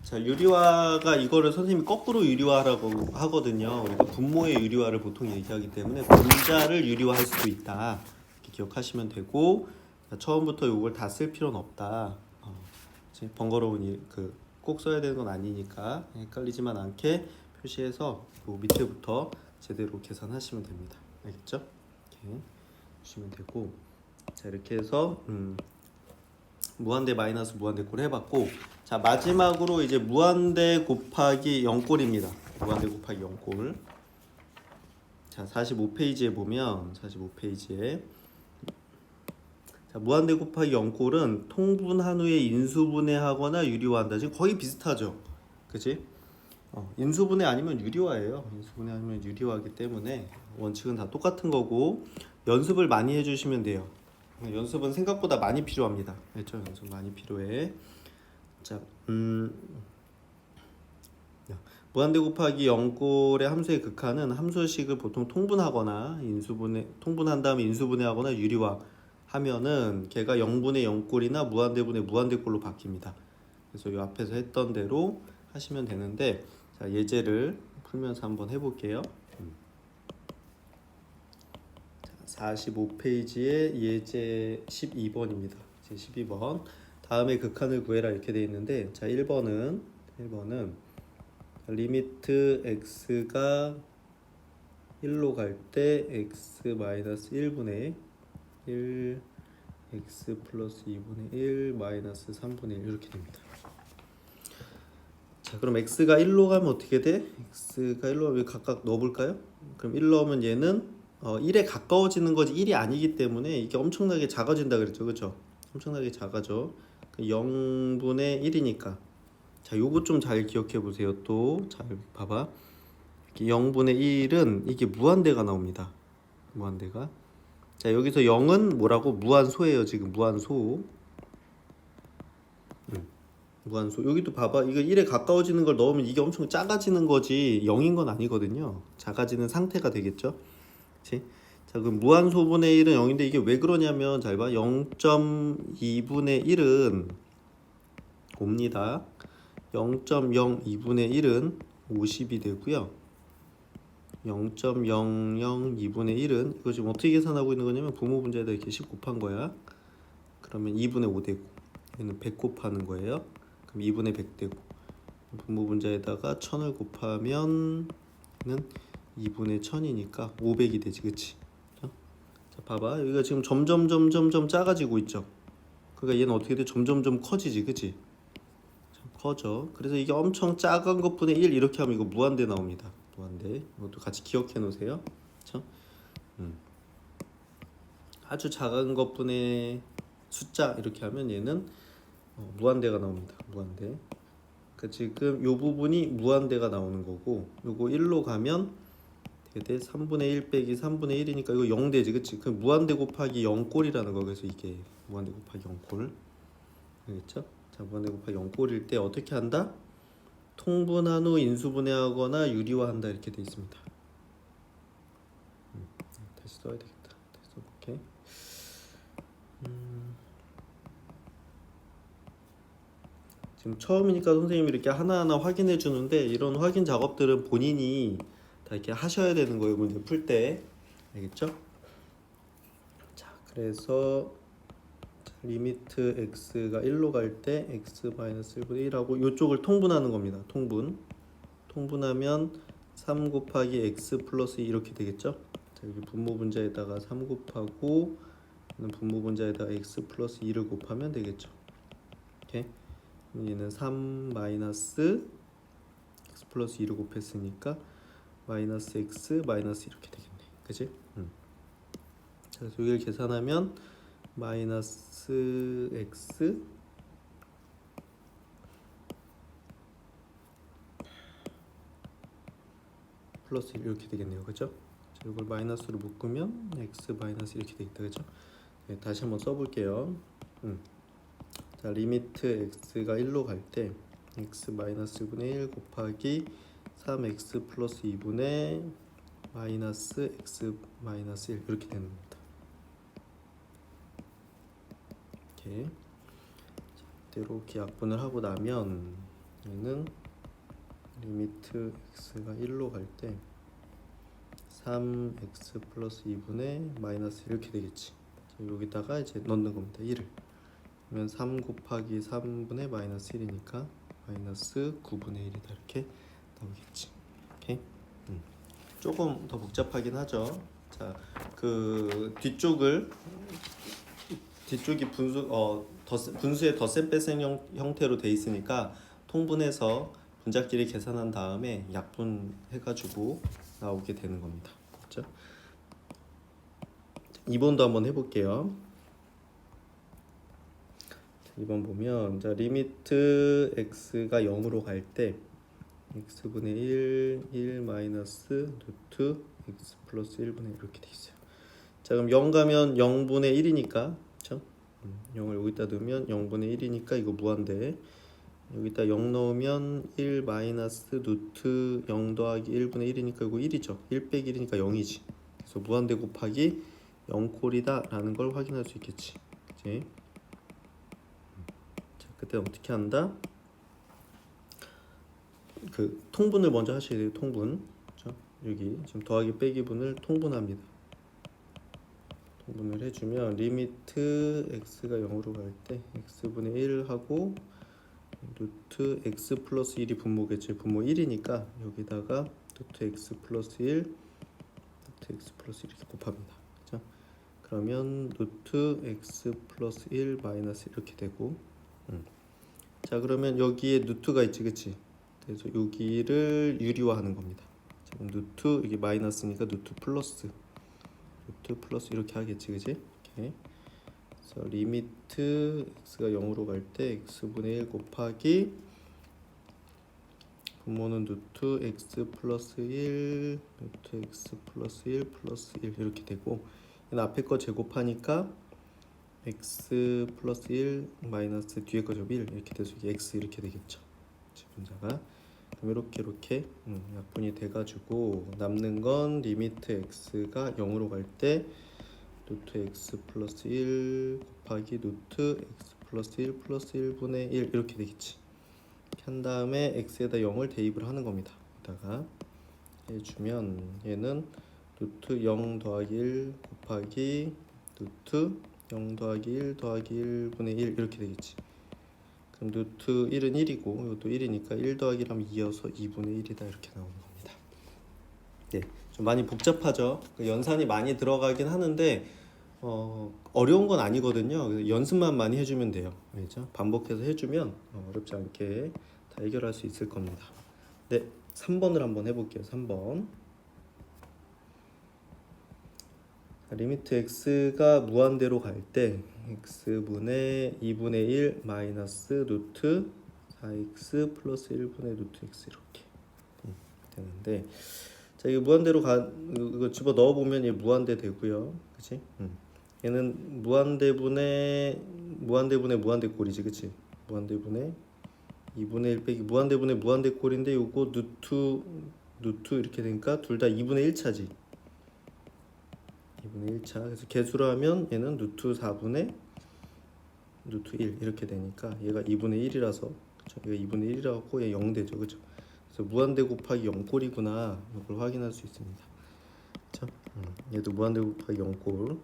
자, 유리화가 이거를 선생님이 거꾸로 유리화라고 하거든요. 우리가 분모의 유리화를 보통 얘기하기 때문에 분자를 유리화할 수도 있다. 이렇게 기억하시면 되고 처음부터 이걸 다 쓸 필요는 없다. 번거로운 꼭 써야 되는 건 아니니까 헷갈리지만 않게 표시해서 요 밑에부터 제대로 계산하시면 됩니다. 알겠죠? 이렇게 보시면 되고 자 이렇게 해서 무한대 마이너스 무한대 꼴 해봤고 자 마지막으로 이제 무한대 곱하기 0꼴입니다. 무한대 곱하기 0꼴. 자 45페이지에 보면 45페이지에 자, 무한대 곱하기 0꼴은 통분한 후에 인수분해하거나 유리화한다. 지금 거의 비슷하죠. 그치? 인수분해 아니면 유리화예요. 인수분해 아니면 유리화하기 때문에 원칙은 다 똑같은 거고 연습을 많이 해주시면 돼요. 연습은 생각보다 많이 필요합니다. 그렇죠? 연습 많이 필요해. 자, 무한대 곱하기 0꼴의 함수의 극한은 함수식을 보통 통분하거나 통분한 다음에 인수분해하거나 유리화 하면은 걔가 0분의 0꼴이나 무한대분의 무한대꼴로 바뀝니다. 그래서 이 앞에서 했던 대로 하시면 되는데 자 예제를 풀면서 한번 해볼게요. 45페이지에 예제 12번입니다. 제 12번 다음에 극한을 구해라 이렇게 돼 있는데 자 1번은 리미트 x가 1로 갈 때 x 마이너스 1분의 1 x 플러스 2분의 1 마이너스 3분의 1 이렇게 됩니다. 자 그럼 x가 1로 가면 어떻게 돼? x가 1로 가면 각각 넣어볼까요? 그럼 1 넣으면 얘는 1에 가까워지는 거지 1이 아니기 때문에 이게 엄청나게 작아진다 그랬죠. 그렇죠? 엄청나게 작아져. 0분의 1이니까 자 요거 좀 잘 기억해 보세요. 또 잘 봐봐. 0분의 1은 이게 무한대가 나옵니다. 무한대가 자, 여기서 0은 뭐라고? 무한소예요. 지금 무한소. 무한소. 여기도 봐봐. 이거 1에 가까워지는 걸 넣으면 이게 엄청 작아지는 거지 0인 건 아니거든요. 작아지는 상태가 되겠죠. 그치? 자, 그럼 무한소분의 1은 0인데 이게 왜 그러냐면 잘 봐. 0.2분의 1은 옵니다. 0.02분의 1은 50이 되고요. 0.002분의 1은 이거 지금 어떻게 계산하고 있는 거냐면 부모 분자에다 이렇게 10 곱한 거야. 그러면 2분의 5 되고 얘는 100 곱하는 거예요. 그럼 2분의 100 되고 분모 분자에다가 1000을 곱하면 는 2분의 1000이니까 500이 되지, 그치? 자, 봐봐. 여기가 지금 점점 작아지고 있죠. 그러니까 얘는 어떻게 돼? 점점 커지지, 그치? 커져. 그래서 이게 엄청 작은 것분의 1 이렇게 하면 이거 무한대 나옵니다. 무한대. 이것도 같이 기억해 놓으세요. 그렇죠? 아주 작은 것분의 숫자 이렇게 하면 얘는 무한대가 나옵니다. 무한대. 그 지금 요 부분이 무한대가 나오는 거고 요거 1로 가면 되게 3분의 1 빼기 3분의 1이니까 이거 0 되지, 그치? 그 무한대 곱하기 0꼴이라는 거. 그래서 이게 무한대 곱하기 0꼴. 알겠죠? 자, 무한대 곱하기 0꼴일 때 어떻게 한다? 통분한 후 인수분해하거나 유리화한다 이렇게 돼 있습니다. 다시 써야 되겠다. 다시 써볼게. 지금 처음이니까 선생님이 이렇게 하나하나 확인해 주는데 이런 확인 작업들은 본인이 다 이렇게 하셔야 되는 거예요. 문제 풀 때. 알겠죠? 자, 그래서 리미트 x가 1로 갈 때 x-1분의 1하고 이쪽을 통분하는 겁니다. 통분하면 3 곱하기 x 플러스 2 이렇게 되겠죠? 자, 여기 분모 분자에다가 3 곱하고 분모 분자에다가 x 플러스 2를 곱하면 되겠죠. 이렇게. 얘는 3 마이너스 x 플러스 2를 곱했으니까 마이너스 x 마이너스 이렇게 되겠네. 그치? 자, 그래서 여기를 계산하면 마이너스 x 플러스 1 이렇게 되겠네요. 그죠? 자, 이걸 마이너스로 묶으면 x 마이너스 이렇게 되겠다. 그죠? 네, 다시 한번 써볼게요. 자, 리미트 x가 1로 갈 때 x 마이너스 1분의 1 곱하기 3x 플러스 2분의 마이너스 x 마이너스 1 이렇게 되는 겁니다. 이렇게 이렇게 약분을 하고 나면 얘는 리미트 x가 1로 갈 때 3x 플러스 2분의 마이너스 이렇게 되겠지. 자, 여기다가 이제 넣는 겁니다. 1을. 그러면 3 곱하기 3분의 마이너스 1이니까 마이너스 9분의 1이다 이렇게 나오겠지. 오케이? 조금 더 복잡하긴 하죠. 자, 그 뒤쪽이 분수의 덧셈 뺄셈 형태로 돼 있으니까 통분해서 분자끼리 계산한 다음에 약분해가지고 나오게 되는 겁니다. 그렇죠? 2번도 한번 해볼게요. 2번 보면 자, 리미트 x가 0으로 갈 때 x분의 1 마이너스 루트 x 플러스 1분의 1 이렇게 돼 있어요. 자, 그럼 0 가면 0분의 1이니까 그렇죠? 0을 여기다 넣으면 0분의 1이니까 이거 무한대. 여기다 0 넣으면 1 마이너스 루트 0 더하기 1분의 1이니까 이거 1이죠. 1 빼기 1이니까 0이지. 그래서 무한대 곱하기 0콜이다 라는 걸 확인할 수 있겠지. 그치? 자, 그때 어떻게 한다? 그 통분을 먼저 하셔야 돼요. 통분. 그렇죠? 여기 지금 더하기 빼기분을 통분합니다. 통분을 해주면 리미트 x가 0으로 갈 때 x분의 1 하고 루트 x 플러스 1이 분모겠지. 분모 1이니까 여기다가 루트 x 플러스 1 루트 x 플러스 1 이렇게 곱합니다. 그렇죠? 그러면 루트 x 플러스 1 마이너스 이렇게 되고 자, 그러면 여기에 루트가 있지, 그치? 그래서 여기를 유리화하는 겁니다. 지금 루트 이게 마이너스니까 루트 플러스 이렇게 하겠지, 그치? 이렇게. 그래서 리미트 x가 0으로 갈 때 x분의 1 곱하기 분모는 루트 x 플러스 1 루트 x 플러스 1 플러스 1 이렇게 되고 얘는 앞에 거 제곱하니까 x 플러스 1 마이너스 뒤에 거 제곱 1 이렇게 돼서 이게 x 이렇게 되겠죠. 분자가. 그럼 이렇게 약분이 돼가지고 남는 건 리미트 x가 0으로 갈 때 루트 x 플러스 1 곱하기 루트 x 플러스 1 플러스 1분의 1 이렇게 되겠지. 이렇게 한 다음에 x에다 0을 대입을 하는 겁니다. 여기다가 해주면 얘는 루트 0 더하기 1 곱하기 루트 0 더하기 1 더하기 1분의 1 이렇게 되겠지. 그럼 루트 1은 1이고 이것도 1이니까 1 더하기 1하면 2여서 2분의 1이다 이렇게 나오는 겁니다. 네, 좀 많이 복잡하죠. 연산이 많이 들어가긴 하는데 어려운 건 아니거든요. 연습만 많이 해주면 돼요. 알죠? 반복해서 해주면 어렵지 않게 다 해결할 수 있을 겁니다. 네, 3번을 한번 해볼게요. 3번. 리미트 x가 무한대로 갈 때 x분의 2분의 1 마이너스 루트 4x 플러스 1분의 루트 x 이렇게 되는데, 자 이거 무한대로 이거 집어 넣어 보면 얘 무한대 되고요, 그렇지? 얘는 무한대분의 무한대꼴이지, 그렇지? 무한대분의 2분의 1 빼기 무한대분의 무한대꼴인데 요거 루트 이렇게 되니까 둘 다 2분의 1차지. 2분의 1차. 그래서 개수로 하면 얘는 루트 4분의 루트 1 이렇게 되니까 얘가 2분의 1이라서, 그쵸? 얘가 2분의 1이라고 얘 0 되죠, 그죠? 그래서 무한대 곱하기 0꼴이구나 이걸 확인할 수 있습니다. 그쵸? 얘도 무한대 곱하기 0꼴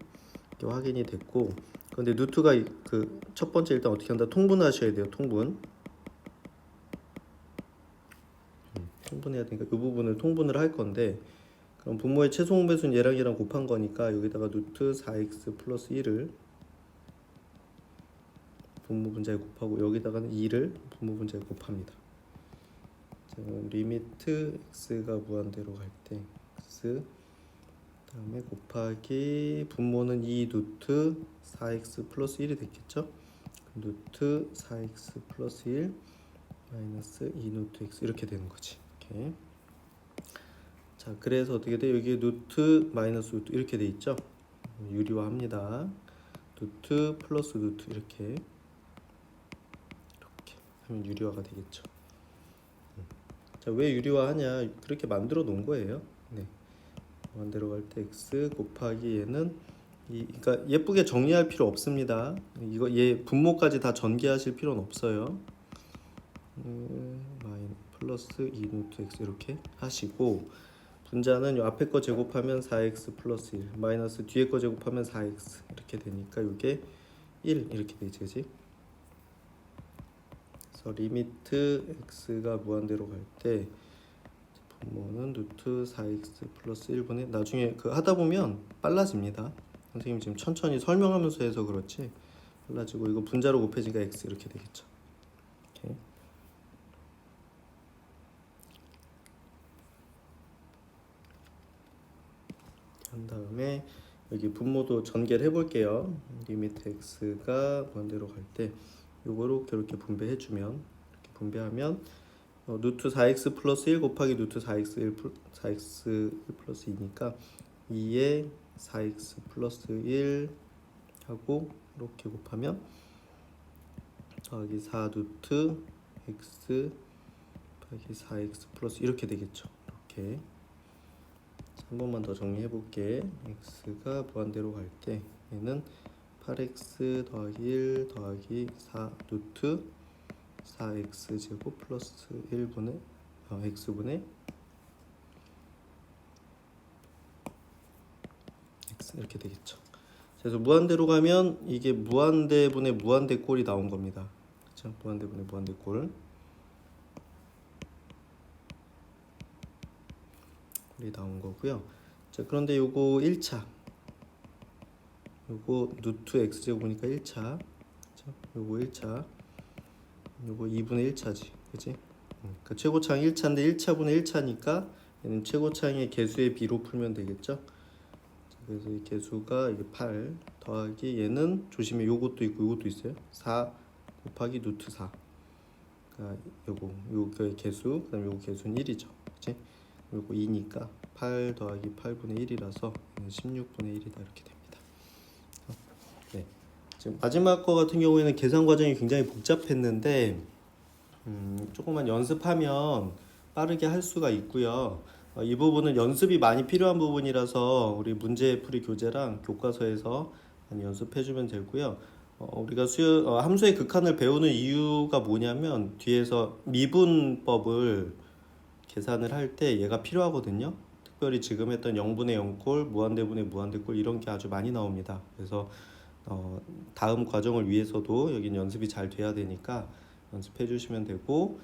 이렇게 확인이 됐고, 근데 루트가 그 첫 번째 일단 어떻게 한다? 통분하셔야 돼요. 통분해야 되니까 이 부분을 통분을 할 건데, 그럼 분모의 최소 공배수는 얘랑 곱한 거니까 여기다가 루트 4x 플러스 1을 분모 분자에 곱하고 여기다가는 2를 분모 분자에 곱합니다. 자, 리미트 x가 무한대로 갈 때 x 다음에 곱하기 분모는 2 루트 4x 플러스 1이 됐겠죠? 루트 4x 플러스 1 마이너스 2 루트 x 이렇게 되는 거지. 이렇게. 자, 그래서 어떻게 돼? 여기 루트 마이너스 루트 이렇게 돼 있죠? 유리화합니다. 루트 플러스 루트 이렇게 하면 유리화가 되겠죠. 자, 왜 유리화하냐? 그렇게 만들어 놓은 거예요. 네. 만들어 갈 때 x 곱하기 얘는 그러니까 예쁘게 정리할 필요 없습니다. 이거 얘 분모까지 다 전개하실 필요는 없어요. 플러스 2 루트 x 이렇게 하시고, 분자는 요 앞에 거 제곱하면 4x 플러스 1 마이너스 뒤에 거 제곱하면 4x 이렇게 되니까 이게 1 이렇게 되지, 그치? 그래서 리미트 x가 무한대로 갈 때 분모는 루트 4x 플러스 1분의, 나중에 그 하다 보면 빨라집니다. 선생님 지금 천천히 설명하면서 해서 그렇지 빨라지고, 이거 분자로 곱해지니까 x 이렇게 되겠죠. 이렇게. 한 다음에 여기 분모도 전개를 해볼게요. 리미트 x가 무한대로 갈 때 요거로 이렇게 분배해주면, 이렇게 분배하면 루트 4x 플러스 1 곱하기 루트 4x 1 플러스 2니까 2에 4x 플러스 1 하고 이렇게 곱하면 더하기 4 루트 x 더하기 4x 플러스 이렇게 되겠죠. 이렇게. 한 번만 더 정리해 볼게. x가 무한대로 갈 때 얘는 8x 더하기 1 더하기 4 루트 4x 제곱 플러스 1분의 x분의 x 이렇게 되겠죠. 그래서 무한대로 가면 이게 무한대분의 무한대꼴이 나온 겁니다. 그렇죠? 무한대분의 무한대꼴 나온 거고요. 자, 그런데 요거 1차 요거 루트 x제곱이니까 1차, 그렇죠? 요거 1차, 요거 2분의 1차지, 그치? 그러니까 최고차항 1차인데 1차분의 1차니까 얘는 최고차항의 개수의 비로 풀면 되겠죠? 자, 그래서 이 개수가 이게 8 더하기 얘는 조심해, 요것도 있고 요것도 있어요. 4 곱하기 루트 4. 그러니까 요거의 개수, 그다음 요거 개수는 1이죠, 그치? 요거 2니까 8 더하기 8분의 1이라서 16분의 1이다 이렇게 됩니다. 지금 마지막 거 같은 경우에는 계산 과정이 굉장히 복잡했는데 조금만 연습하면 빠르게 할 수가 있고요. 이 부분은 연습이 많이 필요한 부분이라서 우리 문제풀이 교재랑 교과서에서 많이 연습해주면 되고요. 우리가 함수의 극한을 배우는 이유가 뭐냐면 뒤에서 미분법을 계산을 할 때 얘가 필요하거든요. 특별히 지금 했던 0분의 0꼴, 무한대분의 무한대꼴 이런 게 아주 많이 나옵니다. 그래서 다음 과정을 위해서도 여긴 연습이 잘 돼야 되니까 연습해 주시면 되고,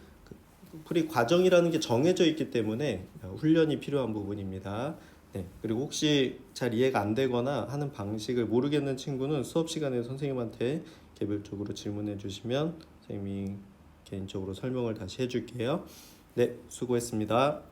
풀이 과정이라는 게 정해져 있기 때문에 훈련이 필요한 부분입니다. 네, 그리고 혹시 잘 이해가 안 되거나 하는 방식을 모르겠는 친구는 수업 시간에 선생님한테 개별적으로 질문해 주시면 선생님이 개인적으로 설명을 다시 해줄게요. 네, 수고했습니다.